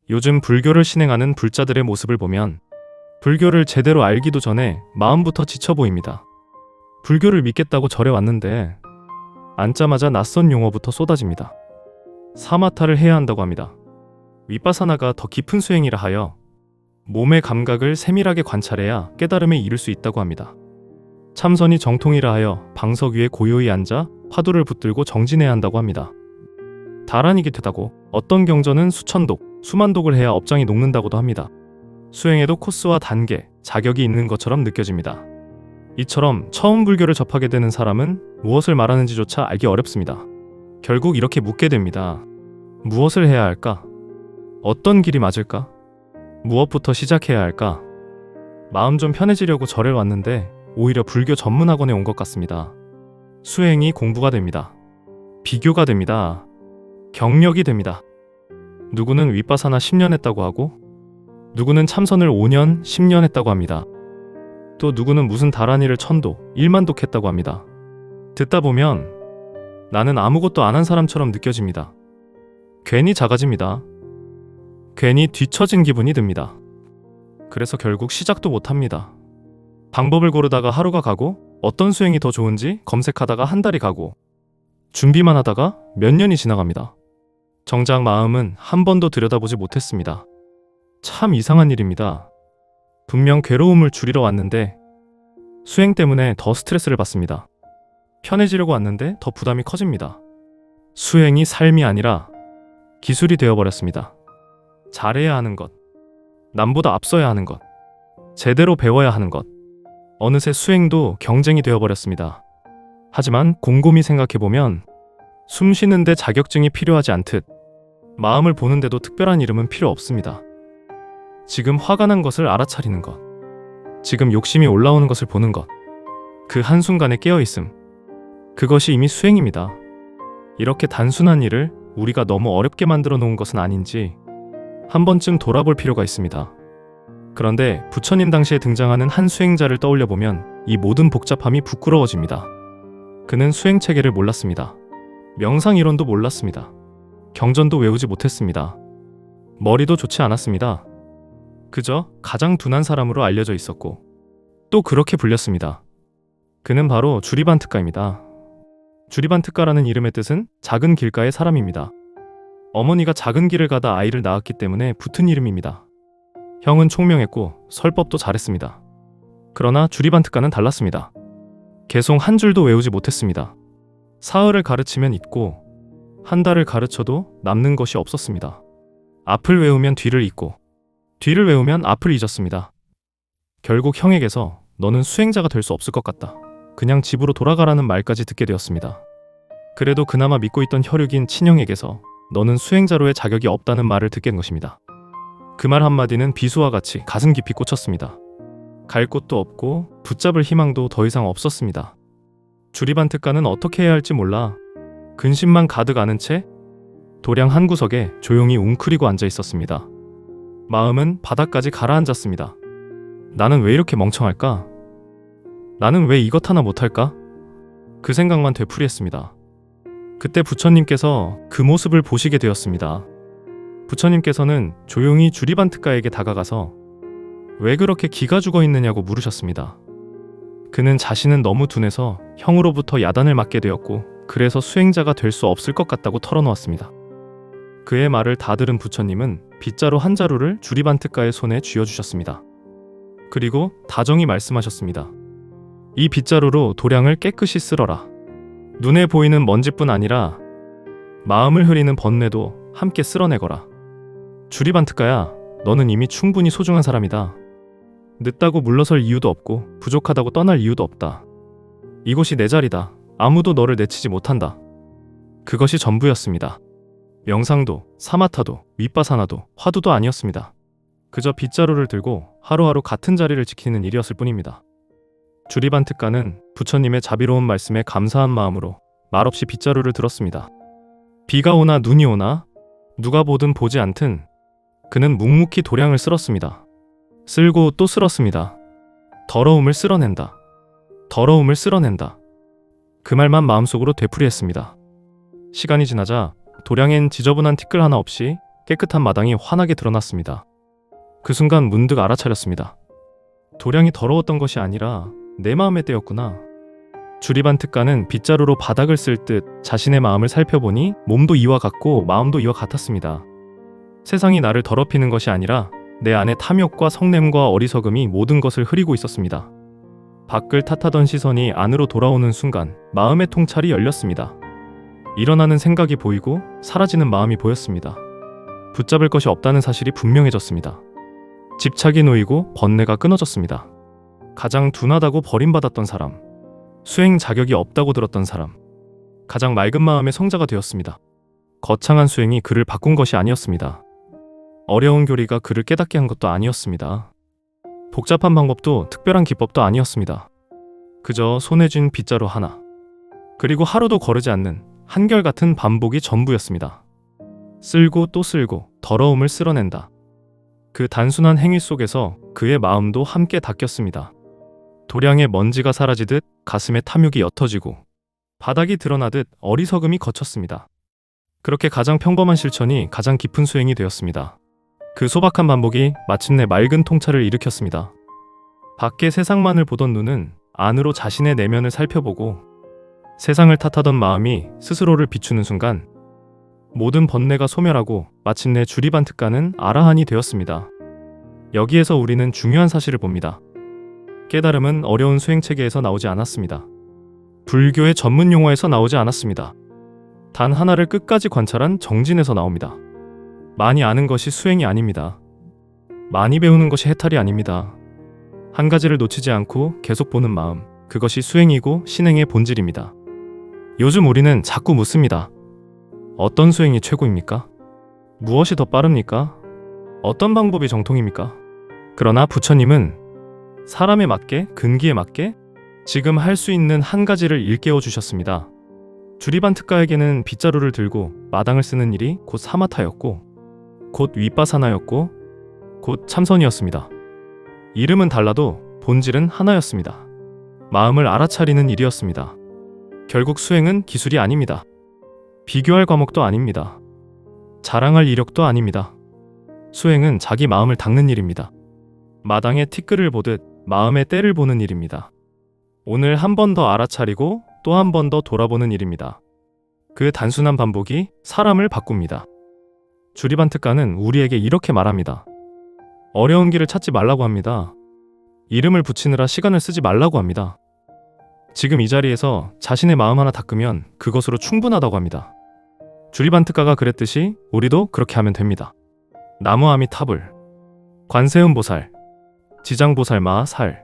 요즘 불교를 신행하는 불자들의 모습을 보면 불교를 제대로 알기도 전에 마음부터 지쳐 보입니다. 불교를 믿겠다고 절에 왔는데 앉자마자 낯선 용어부터 쏟아집니다. 사마타를 해야 한다고 합니다. 위파사나가 더 깊은 수행이라 하여 몸의 감각을 세밀하게 관찰해야 깨달음에 이를 수 있다고 합니다. 참선이 정통이라 하여 방석 위에 고요히 앉아 화두를 붙들고 정진해야 한다고 합니다. 다란이 기태다고 어떤 경전은 수천독, 수만독을 해야 업장이 녹는다고도 합니다. 수행에도 코스와 단계, 자격이 있는 것처럼 느껴집니다. 이처럼 처음 불교를 접하게 되는 사람은 무엇을 말하는지조차 알기 어렵습니다. 결국 이렇게 묻게 됩니다. 무엇을 해야 할까? 어떤 길이 맞을까? 무엇부터 시작해야 할까? 마음 좀 편해지려고 절에 왔는데 오히려 불교 전문학원에 온 것 같습니다. 수행이 공부가 됩니다. 비교가 됩니다. 경력이 됩니다. 누구는 위파사나 10년 했다고 하고 누구는 참선을 5년, 10년 했다고 합니다. 또 누구는 무슨 다란이를 1000독, 1만독 했다고 합니다. 듣다 보면 나는 아무것도 안 한 사람처럼 느껴집니다. 괜히 작아집니다. 괜히 뒤처진 기분이 듭니다. 그래서 결국 시작도 못합니다. 방법을 고르다가 하루가 가고 어떤 수행이 더 좋은지 검색하다가 한 달이 가고 준비만 하다가 몇 년이 지나갑니다. 정작 마음은 한 번도 들여다보지 못했습니다. 참 이상한 일입니다. 분명 괴로움을 줄이러 왔는데 수행 때문에 더 스트레스를 받습니다. 편해지려고 왔는데 더 부담이 커집니다. 수행이 삶이 아니라 기술이 되어버렸습니다. 잘해야 하는 것, 남보다 앞서야 하는 것, 제대로 배워야 하는 것, 어느새 수행도 경쟁이 되어버렸습니다. 하지만 곰곰이 생각해보면 숨 쉬는데 자격증이 필요하지 않듯 마음을 보는데도 특별한 이름은 필요 없습니다. 지금 화가 난 것을 알아차리는 것, 지금 욕심이 올라오는 것을 보는 것, 그 한순간에 깨어있음, 그것이 이미 수행입니다. 이렇게 단순한 일을 우리가 너무 어렵게 만들어 놓은 것은 아닌지 한 번쯤 돌아볼 필요가 있습니다. 그런데 부처님 당시에 등장하는 한 수행자를 떠올려보면 이 모든 복잡함이 부끄러워집니다. 그는 수행 체계를 몰랐습니다. 명상 이론도 몰랐습니다. 경전도 외우지 못했습니다. 머리도 좋지 않았습니다. 그저 가장 둔한 사람으로 알려져 있었고 또 그렇게 불렸습니다. 그는 바로 주리반특가입니다. 주리반특가라는 이름의 뜻은 작은 길가의 사람입니다. 어머니가 작은 길을 가다 아이를 낳았기 때문에 붙은 이름입니다. 형은 총명했고 설법도 잘했습니다. 그러나 주리반특가는 달랐습니다. 개송 한 줄도 외우지 못했습니다. 사흘을 가르치면 잊고 한 달을 가르쳐도 남는 것이 없었습니다. 앞을 외우면 뒤를 잊고 뒤를 외우면 앞을 잊었습니다. 결국 형에게서 너는 수행자가 될 수 없을 것 같다. 그냥 집으로 돌아가라는 말까지 듣게 되었습니다. 그래도 그나마 믿고 있던 혈육인 친형에게서 너는 수행자로의 자격이 없다는 말을 듣게 된 것입니다. 그 말 한마디는 비수와 같이 가슴 깊이 꽂혔습니다. 갈 곳도 없고 붙잡을 희망도 더 이상 없었습니다. 주리반특가는 어떻게 해야 할지 몰라 근심만 가득 아는 채 도량 한 구석에 조용히 웅크리고 앉아 있었습니다. 마음은 바닥까지 가라앉았습니다. 나는 왜 이렇게 멍청할까? 나는 왜 이것 하나 못할까? 그 생각만 되풀이했습니다. 그때 부처님께서 그 모습을 보시게 되었습니다. 부처님께서는 조용히 주리반특가에게 다가가서 왜 그렇게 기가 죽어 있느냐고 물으셨습니다. 그는 자신은 너무 둔해서 형으로부터 야단을 맞게 되었고 그래서 수행자가 될 수 없을 것 같다고 털어놓았습니다. 그의 말을 다 들은 부처님은 빗자루 한 자루를 주리반특가의 손에 쥐어주셨습니다. 그리고 다정히 말씀하셨습니다. 이 빗자루로 도량을 깨끗이 쓸어라. 눈에 보이는 먼지뿐 아니라 마음을 흐리는 번뇌도 함께 쓸어내거라. 주리반특가야, 너는 이미 충분히 소중한 사람이다. 늦다고 물러설 이유도 없고 부족하다고 떠날 이유도 없다. 이곳이 내 자리다. 아무도 너를 내치지 못한다. 그것이 전부였습니다. 명상도, 사마타도, 위파사나도, 화두도 아니었습니다. 그저 빗자루를 들고 하루하루 같은 자리를 지키는 일이었을 뿐입니다. 주리반특가는 부처님의 자비로운 말씀에 감사한 마음으로 말없이 빗자루를 들었습니다. 비가 오나 눈이 오나 누가 보든 보지 않든 그는 묵묵히 도량을 쓸었습니다. 쓸고 또 쓸었습니다. 더러움을 쓸어낸다. 더러움을 쓸어낸다. 그 말만 마음속으로 되풀이했습니다. 시간이 지나자 도량엔 지저분한 티끌 하나 없이 깨끗한 마당이 환하게 드러났습니다. 그 순간 문득 알아차렸습니다. 도량이 더러웠던 것이 아니라 내 마음의 때였구나. 주리반 특가는 빗자루로 바닥을 쓸 듯 자신의 마음을 살펴보니 몸도 이와 같고 마음도 이와 같았습니다. 세상이 나를 더럽히는 것이 아니라 내 안에 탐욕과 성냄과 어리석음이 모든 것을 흐리고 있었습니다. 밖을 탓하던 시선이 안으로 돌아오는 순간 마음의 통찰이 열렸습니다. 일어나는 생각이 보이고 사라지는 마음이 보였습니다. 붙잡을 것이 없다는 사실이 분명해졌습니다. 집착이 놓이고 번뇌가 끊어졌습니다. 가장 둔하다고 버림받았던 사람, 수행 자격이 없다고 들었던 사람, 가장 맑은 마음의 성자가 되었습니다. 거창한 수행이 그를 바꾼 것이 아니었습니다. 어려운 교리가 그를 깨닫게 한 것도 아니었습니다. 복잡한 방법도 특별한 기법도 아니었습니다. 그저 손에 쥔 빗자루 하나, 그리고 하루도 거르지 않는 한결같은 반복이 전부였습니다. 쓸고 또 쓸고 더러움을 쓸어낸다. 그 단순한 행위 속에서 그의 마음도 함께 닦였습니다. 도량의 먼지가 사라지듯 가슴에 탐욕이 옅어지고 바닥이 드러나듯 어리석음이 거쳤습니다. 그렇게 가장 평범한 실천이 가장 깊은 수행이 되었습니다. 그 소박한 반복이 마침내 맑은 통찰을 일으켰습니다. 밖의 세상만을 보던 눈은 안으로 자신의 내면을 살펴보고 세상을 탓하던 마음이 스스로를 비추는 순간 모든 번뇌가 소멸하고 마침내 주리반 특가는 아라한이 되었습니다. 여기에서 우리는 중요한 사실을 봅니다. 깨달음은 어려운 수행체계에서 나오지 않았습니다. 불교의 전문 용어에서 나오지 않았습니다. 단 하나를 끝까지 관찰한 정진에서 나옵니다. 많이 아는 것이 수행이 아닙니다. 많이 배우는 것이 해탈이 아닙니다. 한 가지를 놓치지 않고 계속 보는 마음, 그것이 수행이고 신행의 본질입니다. 요즘 우리는 자꾸 묻습니다. 어떤 수행이 최고입니까? 무엇이 더 빠릅니까? 어떤 방법이 정통입니까? 그러나 부처님은 사람에 맞게, 근기에 맞게 지금 할 수 있는 한 가지를 일깨워 주셨습니다. 주리반 특가에게는 빗자루를 들고 마당을 쓰는 일이 곧 사마타였고 곧 윗바사나였고 곧 참선이었습니다. 이름은 달라도 본질은 하나였습니다. 마음을 알아차리는 일이었습니다. 결국 수행은 기술이 아닙니다. 비교할 과목도 아닙니다. 자랑할 이력도 아닙니다. 수행은 자기 마음을 닦는 일입니다. 마당에 티끌을 보듯 마음의 때를 보는 일입니다. 오늘 한 번 더 알아차리고 또 한 번 더 돌아보는 일입니다. 그 단순한 반복이 사람을 바꿉니다. 주리반 특가는 우리에게 이렇게 말합니다. 어려운 길을 찾지 말라고 합니다. 이름을 붙이느라 시간을 쓰지 말라고 합니다. 지금 이 자리에서 자신의 마음 하나 닦으면 그것으로 충분하다고 합니다. 주리반 특가가 그랬듯이 우리도 그렇게 하면 됩니다. 나무 아미타불, 관세음보살, 지장보살 마살,